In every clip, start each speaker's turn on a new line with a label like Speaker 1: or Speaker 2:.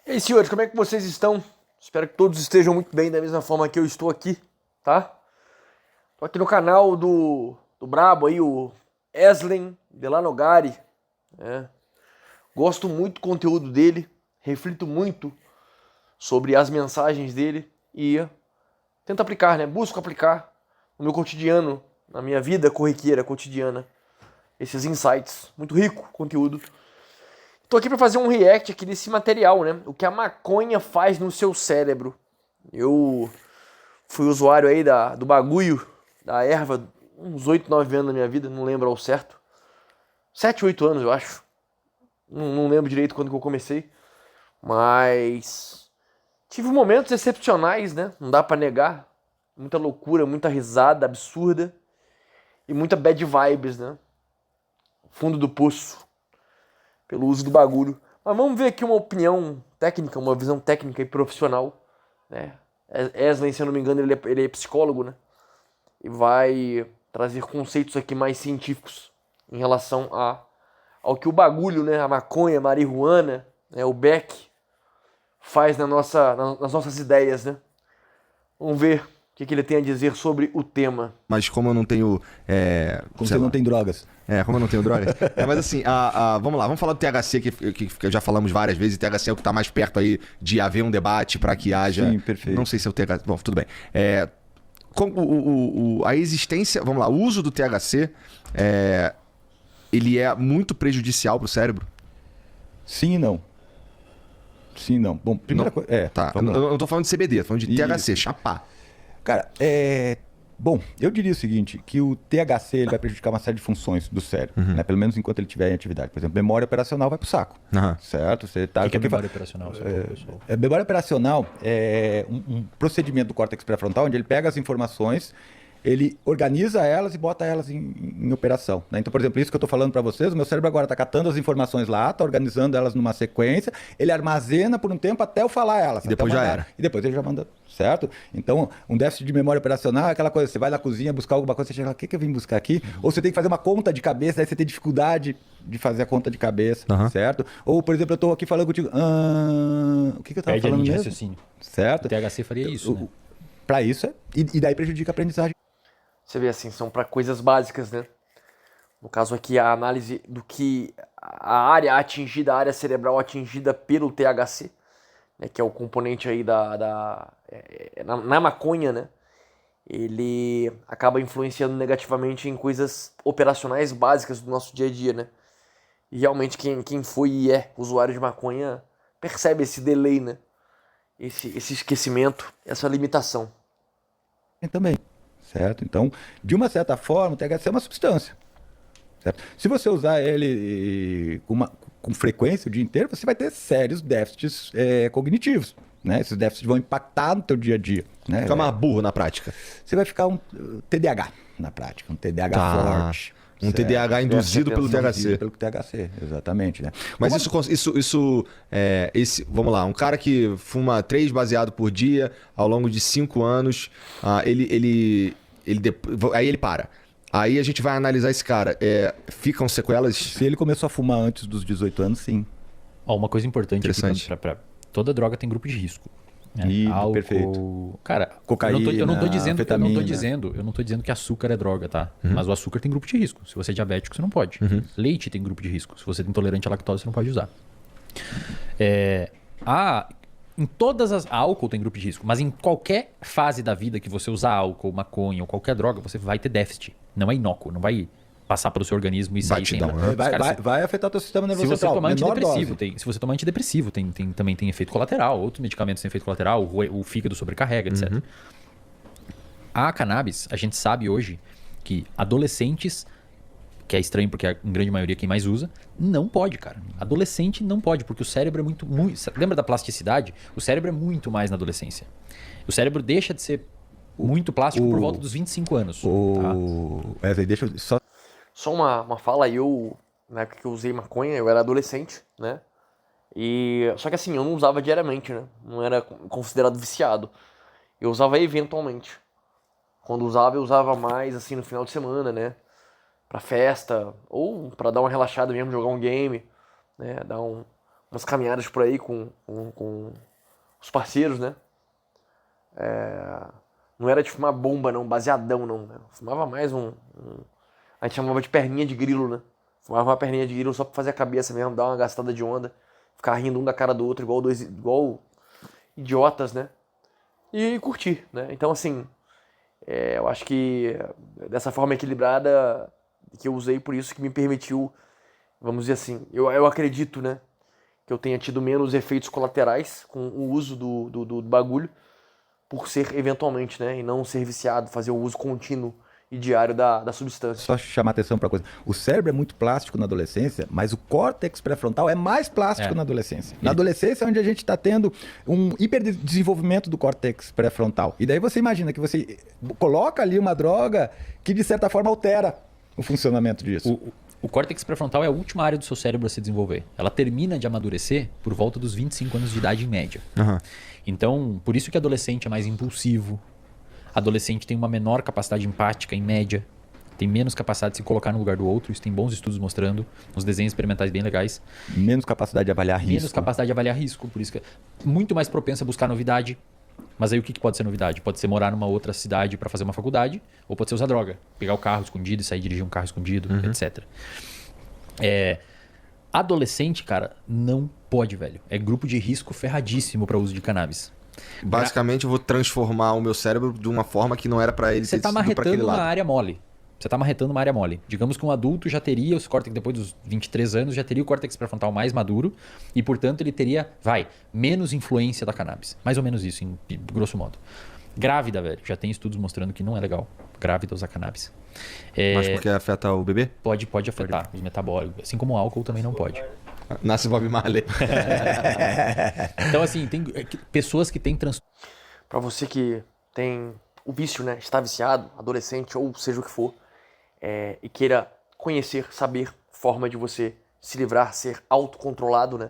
Speaker 1: E aí, senhores, como é que vocês estão? Espero que todos estejam muito bem, da mesma forma que eu estou aqui, tá? Tô aqui no canal do Brabo aí, o Eslen Delanogari, né? Gosto muito do conteúdo dele, reflito muito sobre as mensagens dele e tento aplicar, né? Busco aplicar no meu cotidiano, na minha vida corriqueira, cotidiana, esses insights. Muito rico conteúdo. Tô aqui para fazer um react aqui desse material, né? O que a maconha faz no seu cérebro. Eu fui usuário aí do bagulho, da erva, uns 8, 9 anos da minha vida, não lembro ao certo. 7, 8 anos, eu acho. Não lembro direito quando que eu comecei. Mas tive momentos excepcionais, né? Não dá pra negar. Muita loucura, muita risada absurda. E muita bad vibes, né? Fundo do poço. Pelo uso do bagulho. Mas vamos ver aqui uma opinião técnica, uma visão técnica e profissional, né? Eslen, se eu não me engano, ele é psicólogo, né? E vai trazer conceitos aqui mais científicos em relação ao que o bagulho, né? A maconha, a marihuana, né? O beck faz nas nossas ideias, né? Vamos ver o que ele tem a dizer sobre o tema.
Speaker 2: Mas como eu não tenho.
Speaker 3: Como você não tem drogas.
Speaker 2: Como eu não tenho drogas. Mas assim, vamos lá, vamos falar do THC, que já falamos várias vezes. O THC é o que está mais perto aí de haver um debate para que haja.
Speaker 3: Sim, perfeito.
Speaker 2: Não sei se é o THC. Bom, tudo bem. A existência. Vamos lá, o uso do THC ele é muito prejudicial para o cérebro?
Speaker 3: Sim e não. Sim e não. Bom, primeira coisa.
Speaker 2: Tá. Eu não tô falando de CBD, tô falando de THC, chapar.
Speaker 3: Cara, bom, eu diria o seguinte, que o THC ele vai prejudicar uma série de funções do cérebro, né? Pelo menos enquanto ele estiver em atividade. Por exemplo, memória operacional vai pro saco, certo? Você tá,
Speaker 4: o que é memória operacional?
Speaker 3: Memória operacional é um procedimento do córtex pré-frontal onde ele pega as informações, ele organiza elas e bota elas em operação, né? Então, por exemplo, isso que eu estou falando para vocês, o meu cérebro agora está catando as informações lá, está organizando elas numa sequência, ele armazena por um tempo até eu falar elas.
Speaker 2: E depois já era.
Speaker 3: E depois ele já manda, certo? Então, um déficit de memória operacional é aquela coisa, você vai na cozinha buscar alguma coisa, você chega lá, o que eu vim buscar aqui? Ou você tem que fazer uma conta de cabeça, aí você tem dificuldade de fazer a conta de cabeça, certo? Ou, por exemplo, eu estou aqui falando contigo, o que eu estava falando mesmo?
Speaker 4: Raciocínio.
Speaker 3: Certo?
Speaker 4: O THC faria isso, né?
Speaker 3: Para isso, e daí prejudica a aprendizagem.
Speaker 1: Você vê assim, são para coisas básicas, né? No caso aqui, a análise do que a área cerebral atingida pelo THC, né, que é o componente aí na maconha, né? Ele acaba influenciando negativamente em coisas operacionais básicas do nosso dia a dia, né? E realmente quem foi e é usuário de maconha percebe esse delay, né? Esse esquecimento, essa limitação.
Speaker 3: Também. Certo? Então, de uma certa forma, o THC é uma substância. Certo? Se você usar ele com frequência o dia inteiro, você vai ter sérios déficits cognitivos. Né? Esses déficits vão impactar no teu dia a dia. Né?
Speaker 2: Fica mais burro na prática.
Speaker 3: Você vai ficar um TDAH na prática, um TDAH forte.
Speaker 2: Um TDAH induzido pelo THC.
Speaker 3: Pelo THC, exatamente. Né?
Speaker 2: Mas vamos lá, um cara que fuma 3 baseado por dia ao longo de 5 anos, aí ele para. Aí a gente vai analisar esse cara. Ficam sequelas?
Speaker 3: Se ele começou a fumar antes dos 18 anos, sim.
Speaker 4: Uma coisa importante aqui, toda droga tem grupo de risco.
Speaker 3: Álcool, perfeito.
Speaker 4: Cara,
Speaker 3: cocaína,
Speaker 4: eu não tô dizendo que açúcar é droga, tá?
Speaker 2: Uhum.
Speaker 4: Mas o açúcar tem grupo de risco. Se você é diabético, você não pode.
Speaker 2: Uhum.
Speaker 4: Leite tem grupo de risco. Se você é intolerante à lactose, você não pode usar. Em todas as... Álcool tem grupo de risco, mas em qualquer fase da vida que você usar álcool, maconha ou qualquer droga, você vai ter déficit. Não é inócuo, não vai passar pelo seu organismo e sair sem...
Speaker 3: Vai afetar o teu sistema nervoso
Speaker 4: central. Se você tomar
Speaker 3: antidepressivo,
Speaker 4: também tem efeito colateral. Outros medicamentos têm efeito colateral, o fígado sobrecarrega, etc.
Speaker 2: Uhum.
Speaker 4: A cannabis, a gente sabe hoje que adolescentes, que é estranho porque a grande maioria quem mais usa, não pode, cara. Adolescente não pode, porque o cérebro é muito... Lembra da plasticidade? O cérebro é muito mais na adolescência. O cérebro deixa de ser muito plástico por volta dos 25 anos.
Speaker 3: Deixa eu só...
Speaker 1: Só uma fala, na época que eu usei maconha, eu era adolescente, né? Só que assim, eu não usava diariamente, né? Não era considerado viciado. Eu usava eventualmente. Quando usava, eu usava mais assim no final de semana, né? Pra festa, ou pra dar uma relaxada mesmo, jogar um game, né? Dar umas caminhadas por aí com os parceiros, né? Não era de fumar bomba, não, baseadão, não. Né? Fumava mais a gente chamava de perninha de grilo, né? Fumava uma perninha de grilo só pra fazer a cabeça mesmo, dar uma gastada de onda, ficar rindo um da cara do outro, igual idiotas, né? E curtir, né? Então, assim, eu acho que dessa forma equilibrada que eu usei, por isso que me permitiu, vamos dizer assim, eu acredito, né? Que eu tenha tido menos efeitos colaterais com o uso do bagulho, por ser eventualmente, né? E não ser viciado, fazer o uso contínuo e diário da substância.
Speaker 3: Só chamar atenção para uma coisa. O cérebro é muito plástico na adolescência, mas o córtex pré-frontal é mais plástico na adolescência. Na adolescência é onde a gente está tendo um hiperdesenvolvimento do córtex pré-frontal. E daí você imagina que você coloca ali uma droga que, de certa forma, altera o funcionamento disso.
Speaker 4: O córtex pré-frontal é a última área do seu cérebro a se desenvolver. Ela termina de amadurecer por volta dos 25 anos de idade em média. Então, por isso que adolescente é mais impulsivo. Adolescente tem uma menor capacidade empática em média. Tem menos capacidade de se colocar no lugar do outro. Isso tem bons estudos mostrando. Uns desenhos experimentais bem legais.
Speaker 3: Menos capacidade de avaliar risco.
Speaker 4: Menos capacidade de avaliar risco. Por isso que é muito mais propenso a buscar novidade. Mas aí o que pode ser novidade? Pode ser morar numa outra cidade para fazer uma faculdade, ou pode ser usar droga. Pegar o carro escondido e sair dirigir um carro escondido, etc. Adolescente, cara, não pode, velho. É grupo de risco ferradíssimo para uso de cannabis.
Speaker 2: Basicamente, eu vou transformar o meu cérebro de uma forma que não era para ele
Speaker 4: Você
Speaker 2: ter
Speaker 4: tá
Speaker 2: sido pra aquele
Speaker 4: marretando uma
Speaker 2: lado.
Speaker 4: área mole. Você tá marretando uma área mole. Digamos que um adulto já teria os córtex, depois dos 23 anos, já teria o córtex pré-frontal mais maduro e, portanto, ele teria, menos influência da cannabis. Mais ou menos isso, em grosso modo. Grávida, velho. Já tem estudos mostrando que não é legal grávida usar cannabis.
Speaker 2: Mas porque afeta o bebê?
Speaker 4: Pode afetar os metabólicos. Assim como o álcool também não pode.
Speaker 2: Nasce Bob Marley.
Speaker 4: Então, assim, tem pessoas que têm transtorno.
Speaker 1: Pra você que tem o vício, né? Está viciado, adolescente ou seja o que for, e queira conhecer, saber forma de você se livrar, ser autocontrolado, né?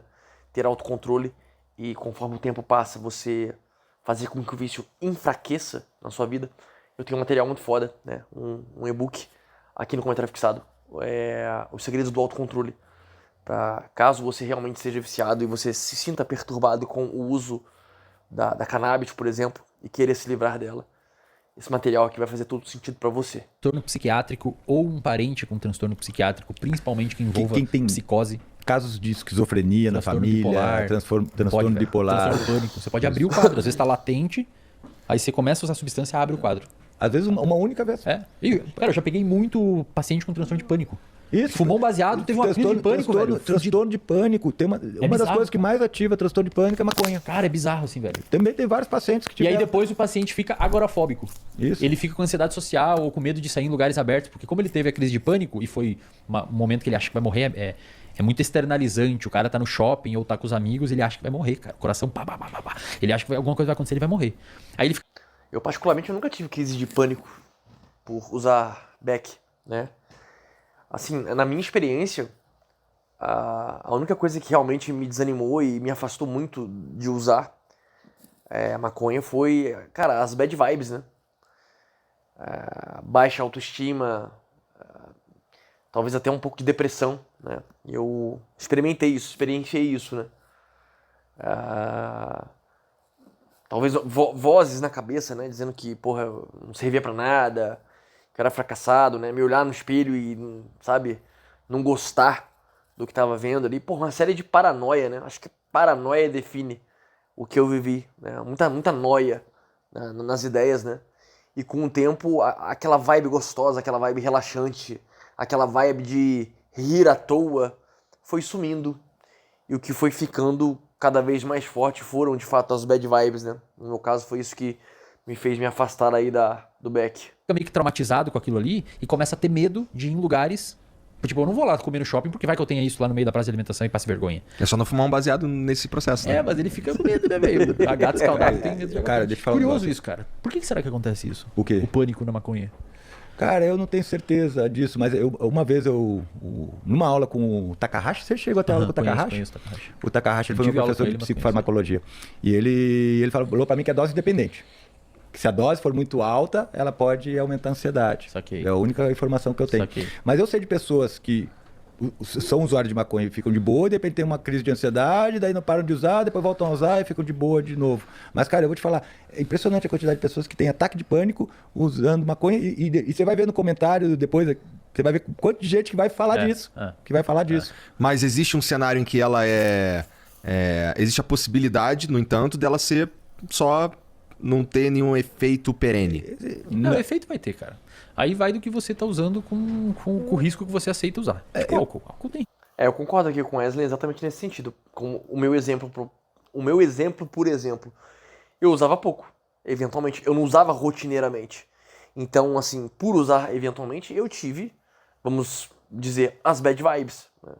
Speaker 1: Ter autocontrole e conforme o tempo passa você fazer com que o vício enfraqueça na sua vida. Eu tenho um material muito foda, né? Um e-book aqui no comentário fixado. Os segredos do autocontrole. Pra caso você realmente seja viciado e você se sinta perturbado com o uso da cannabis, por exemplo, e querer se livrar dela. Esse material aqui vai fazer todo sentido pra você.
Speaker 4: Transtorno psiquiátrico ou um parente com transtorno psiquiátrico, principalmente que envolva
Speaker 3: Quem tem
Speaker 4: psicose.
Speaker 3: Casos de esquizofrenia na
Speaker 4: Transtorno
Speaker 3: família,
Speaker 4: bipolar,
Speaker 3: transtorno bipolar.
Speaker 4: Transtorno pânico. Você pode abrir o quadro, às vezes está latente, aí você começa a usar a substância e abre o quadro.
Speaker 3: Às vezes uma única vez.
Speaker 4: Cara, eu já peguei muito paciente com transtorno de pânico.
Speaker 3: Isso.
Speaker 4: Fumou um baseado, teve uma crise de pânico, velho.
Speaker 3: Transtorno de pânico. Uma das
Speaker 4: bizarro,
Speaker 3: coisas que mais ativa transtorno de pânico é maconha.
Speaker 4: Cara, é bizarro assim, velho.
Speaker 3: Também tem vários pacientes que
Speaker 4: E aí
Speaker 3: tiveram.
Speaker 4: depois o paciente fica agorafóbico.
Speaker 3: Isso.
Speaker 4: Ele fica com ansiedade social ou com medo de sair em lugares abertos, porque como ele teve a crise de pânico e foi um momento que ele acha que vai morrer, é muito externalizante. O cara tá no shopping ou tá com os amigos, ele acha que vai morrer, cara. O coração pá. Ele acha que alguma coisa vai acontecer, ele vai morrer. Aí ele fica...
Speaker 1: Eu particularmente nunca tive crise de pânico por usar Beck, né? Assim, na minha experiência, a única coisa que realmente me desanimou e me afastou muito de usar a maconha foi, cara, as bad vibes, né? Baixa autoestima, talvez até um pouco de depressão, né? Eu experienciei isso, né? Talvez vozes na cabeça, né? Dizendo que, porra, eu não servia pra nada, que eu era fracassado, né? Me olhar no espelho e, sabe, não gostar do que tava vendo ali. Porra, uma série de paranoia, né? Acho que paranoia define o que eu vivi, né? Muita noia, né? Nas ideias, né? E com o tempo, aquela vibe gostosa, aquela vibe relaxante, aquela vibe de rir à toa, foi sumindo. E o que foi ficando cada vez mais forte foram, de fato, as bad vibes, né? No meu caso, foi isso que me fez me afastar aí do Beck.
Speaker 4: Fica meio que traumatizado com aquilo ali e começa a ter medo de ir em lugares... Tipo, eu não vou lá comer no shopping porque vai que eu tenha isso lá no meio da praça de alimentação e passe vergonha.
Speaker 2: É só não fumar um baseado nesse processo, né?
Speaker 4: Mas ele fica com medo, né, velho? A gata escaldada tem medo de
Speaker 3: Cara, deixa eu falar um
Speaker 4: Curioso
Speaker 3: negócio.
Speaker 4: isso, cara. Por que será que acontece isso?
Speaker 3: O quê?
Speaker 4: O pânico na maconha.
Speaker 3: Cara, eu não tenho certeza disso, mas uma vez numa aula com o Takahashi, você chegou até a aula com o Takahashi?
Speaker 4: Conheço o Takahashi.
Speaker 3: O Takahashi ele foi
Speaker 4: Tive
Speaker 3: meu
Speaker 4: aula
Speaker 3: professor
Speaker 4: com
Speaker 3: de
Speaker 4: ele, mas
Speaker 3: psicofarmacologia. E ele falou pra mim que é dose independente. Que se a dose for muito alta, ela pode aumentar a ansiedade.
Speaker 4: Saquei.
Speaker 3: É a única informação que eu tenho.
Speaker 4: Saquei.
Speaker 3: Mas eu sei de pessoas que são usuários de maconha e ficam de boa, e de repente tem uma crise de ansiedade, daí não param de usar, depois voltam a usar e ficam de boa de novo. Mas, cara, eu vou te falar, é impressionante a quantidade de pessoas que têm ataque de pânico usando maconha, e você vai ver no comentário depois, você vai ver quanto de gente que vai falar disso. Que vai falar disso.
Speaker 2: Mas existe um cenário em que ela existe a possibilidade, no entanto, dela ser só não ter nenhum efeito perene.
Speaker 4: Não, efeito vai ter, cara. Aí vai do que você tá usando com o risco que você aceita usar. Tipo álcool. Álcool tem.
Speaker 1: Eu concordo aqui com o Wesley exatamente nesse sentido. Com o meu exemplo, por exemplo, eu usava pouco, eventualmente. Eu não usava rotineiramente. Então, assim, por usar eventualmente, eu tive, vamos dizer, as bad vibes. Né?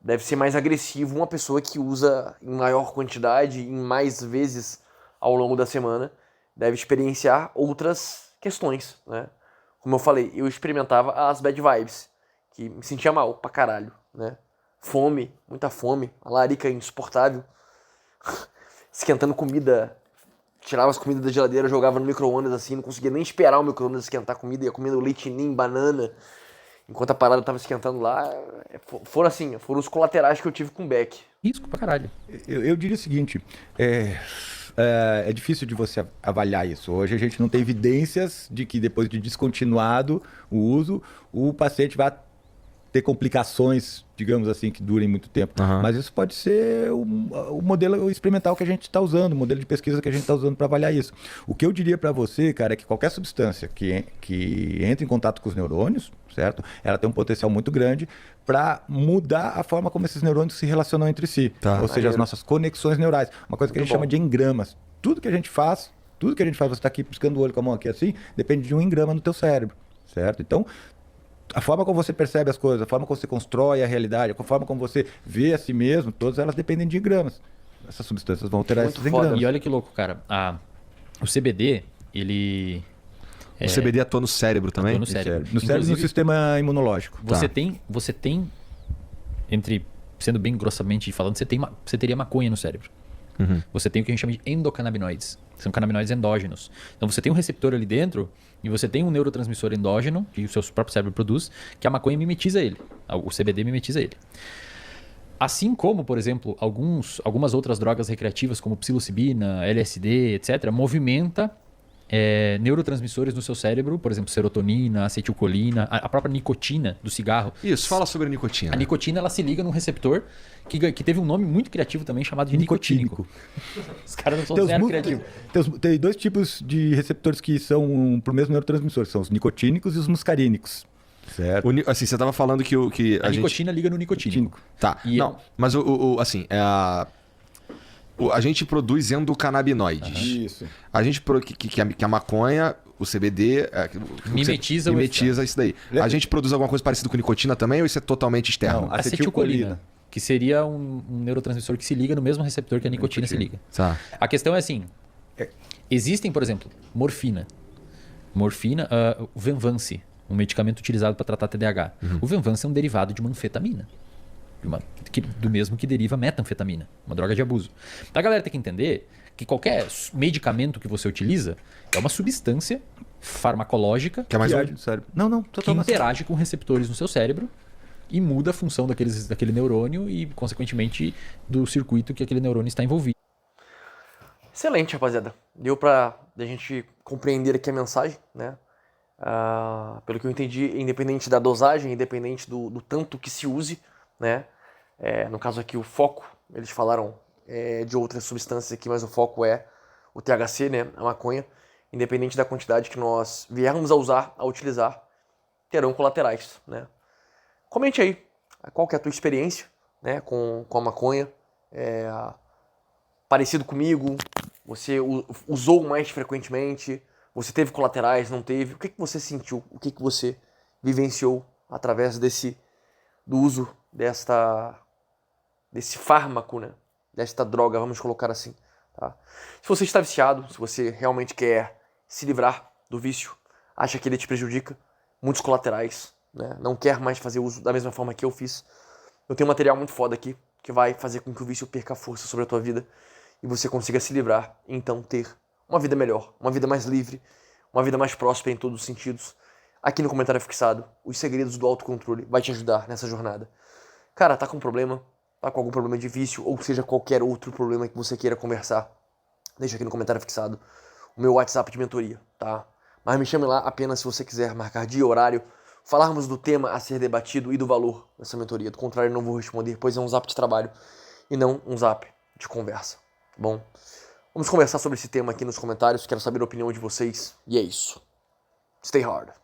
Speaker 1: Deve ser mais agressivo uma pessoa que usa em maior quantidade, em mais vezes ao longo da semana, deve experienciar outras questões, né? Como eu falei, eu experimentava as bad vibes, que me sentia mal pra caralho, né? Fome, muita fome, a larica insuportável, esquentando comida, tirava as comidas da geladeira, jogava no micro-ondas assim, não conseguia nem esperar o micro-ondas esquentar a comida, ia comendo leite ninho, banana, enquanto a parada tava esquentando lá. Foram os colaterais que eu tive com o Beck.
Speaker 4: Risco pra caralho.
Speaker 3: Eu diria o seguinte, é difícil de você avaliar isso. Hoje a gente não tem evidências de que depois de descontinuado o uso, o paciente vai ter complicações, digamos assim, que durem muito tempo. Mas isso pode ser o modelo experimental que a gente está usando, o modelo de pesquisa que a gente está usando para avaliar isso. O que eu diria para você, cara, é que qualquer substância que entre em contato com os neurônios, certo? Ela tem um potencial muito grande para mudar a forma como esses neurônios se relacionam entre si. Ou seja, as nossas conexões neurais. Uma coisa que a gente chama de engramas. Tudo que a gente faz, você está aqui piscando o olho com a mão aqui assim, depende de um engrama no teu cérebro, certo? Então, a forma como você percebe as coisas, a forma como você constrói a realidade, a forma como você vê a si mesmo, todas elas dependem de engramas. Essas substâncias vão alterar esses engramas.
Speaker 4: E olha que louco, cara. O CBD, ele...
Speaker 2: O CBD atua no cérebro também?
Speaker 4: Atua no cérebro.
Speaker 3: No cérebro e no sistema imunológico.
Speaker 4: Você tem, sendo bem grossamente falando, você teria maconha no cérebro. Você tem o que a gente chama de endocannabinoides. São canabinoides endógenos. Então você tem um receptor ali dentro e você tem um neurotransmissor endógeno que o seu próprio cérebro produz, que a maconha mimetiza ele. O CBD mimetiza ele. Assim como, por exemplo, algumas outras drogas recreativas como psilocibina, LSD, etc., movimenta neurotransmissores no seu cérebro, por exemplo, serotonina, acetilcolina, a própria nicotina do cigarro.
Speaker 2: Isso, fala sobre a nicotina.
Speaker 4: A nicotina, ela se liga num receptor que teve um nome muito criativo também, chamado de nicotínico. Os caras não são zero criativos.
Speaker 3: Tem dois tipos de receptores que são pro mesmo neurotransmissor, são os nicotínicos e os muscarínicos. Certo.
Speaker 2: Assim, você estava falando que
Speaker 4: a nicotina liga no nicotínico.
Speaker 2: Tá, mas a gente produz endocannabinoides.
Speaker 3: Isso.
Speaker 2: A gente que a maconha, o CBD mimetiza isso daí. A gente produz alguma coisa parecida com nicotina também ou isso é totalmente externo?
Speaker 3: Não, acetilcolina.
Speaker 4: Que seria um neurotransmissor que se liga no mesmo receptor que a nicotina se liga.
Speaker 2: Tá.
Speaker 4: A questão é assim, existem, por exemplo, morfina, o Venvance, um medicamento utilizado para tratar TDAH. O Venvance é um derivado de uma anfetamina. Do mesmo que deriva metanfetamina, uma droga de abuso. A galera tem que entender que qualquer medicamento que você utiliza é uma substância farmacológica
Speaker 2: que é mais
Speaker 4: que interage com receptores no seu cérebro e muda a função daquele neurônio e, consequentemente, do circuito que aquele neurônio está envolvido.
Speaker 1: Excelente, rapaziada. Deu pra a gente compreender aqui a mensagem, né? Pelo que eu entendi, independente da dosagem, independente do tanto que se use, né? No caso aqui, o foco, eles falaram de outras substâncias aqui, mas o foco é o THC, né? A maconha. Independente da quantidade que nós viermos a utilizar, terão colaterais, né? Comente aí qual que é a tua experiência, né, com a maconha. Parecido comigo? Você usou mais frequentemente? Você teve colaterais, não teve? O que você sentiu? O que você vivenciou através do uso desse fármaco, né? Desta droga, vamos colocar assim. Tá? Se você está viciado, se você realmente quer se livrar do vício, acha que ele te prejudica, muitos colaterais, né? Não quer mais fazer uso da mesma forma que eu fiz, eu tenho um material muito foda aqui que vai fazer com que o vício perca força sobre a tua vida e você consiga se livrar e então ter uma vida melhor, uma vida mais livre, uma vida mais próspera em todos os sentidos, aqui no comentário fixado, os segredos do autocontrole, vai te ajudar nessa jornada. Cara, tá com problema, tá com algum problema de vício, ou seja, qualquer outro problema que você queira conversar, deixa aqui no comentário fixado o meu WhatsApp de mentoria, tá? Mas me chame lá apenas se você quiser marcar dia e horário, falarmos do tema a ser debatido e do valor dessa mentoria. Do contrário, eu não vou responder, pois é um zap de trabalho e não um zap de conversa, tá bom? Vamos conversar sobre esse tema aqui nos comentários, quero saber a opinião de vocês, e é isso. Stay hard.